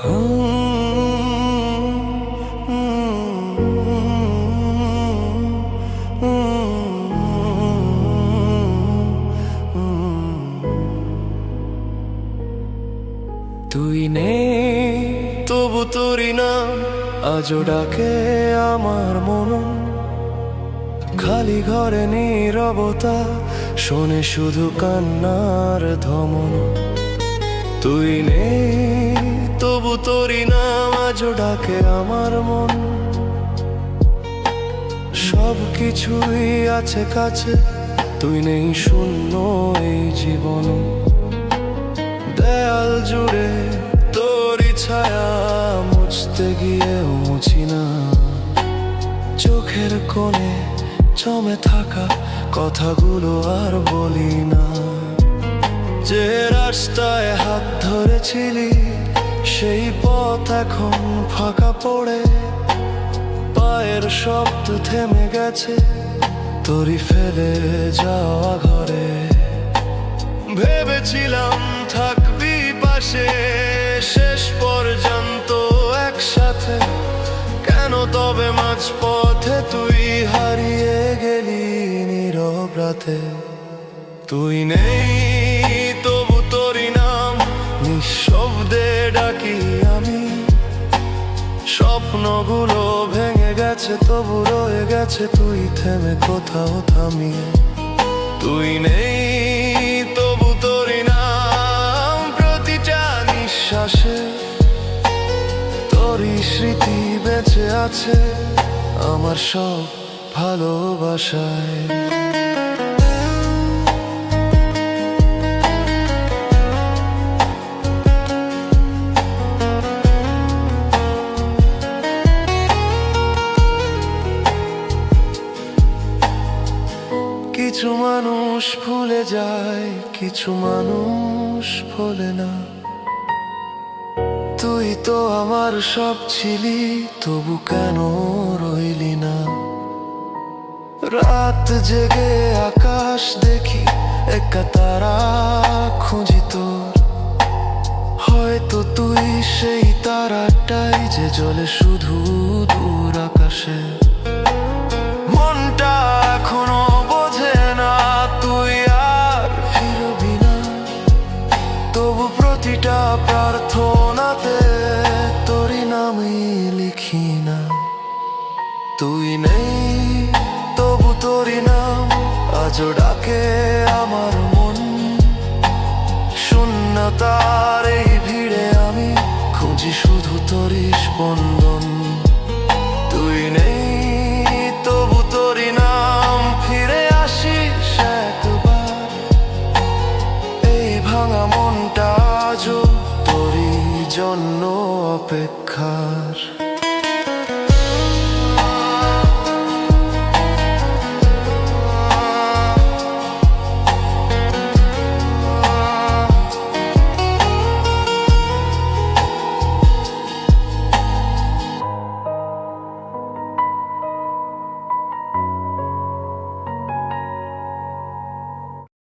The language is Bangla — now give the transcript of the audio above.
তুই নেই তবু তোরি নাম আজও ডাকে আমার মন। খালি ঘরে নীরবতা শোনে শুধু কান্নার ধমন। তুই নেই তবু তোরি নাম আজও ডাকে আমার মন। সব কিছুই আছে কাছে, তুই নেই শূন্য এই জীবন। দেয়াল জুড়ে তোরই ছায়া মুছতে গিয়েও মুছি না। চোখের কোণে জমে থাকা কথাগুলো আর বলি না। যে রাস্তায় হাত ধরেছিলি সেই পথ এখন ফাঁকা পড়ে। পায়ের শব্দ থেমে গেছে তোরই ফেলে যাওয়া ঘরে। ভেবেছিলাম থাকবি পাশে শেষ পর্যন্ত একসাথে, কেন তবে মাঝপথে তুই হারিয়ে গেলি নীরব রাতে। তুই নেই তবু তোরই নাম নিঃশব্দে ডাকি আমি। স্বপ্নগুলো ভেঙে গেছে তবু রয়ে গেছে তুই থেমে কোথাও থামি। তুই নেই তবু তোরই নাম প্রতিটা নিঃশ্বাসে। তোরই স্মৃতি বেঁচে আছে আমার সব ভালোবাসায়। কিছু মানুষ ভুলে যায়, কিছু মানুষ ভোলে না। তুই তো আমার সব ছিলি, তবু কেন রইলি না? রাত জেগে আকাশ দেখি, একা তারা খুঁজি তোর। হয়তো তুই সেই তারাটাই যে জ্বলে শুধু দূর আকাশে। মনটা এখনো বোঝে না তুই আর ফিরবি না, তবু প্রতিটা প্রার্থনাতে তোরই নামই লিখি না। তুই নেই তবু তোরই নাম আজও ডাকে আমার মন। শূন্যতার এই ভিড়ে আমি খুঁজি শুধু তোরই স্পন্দন।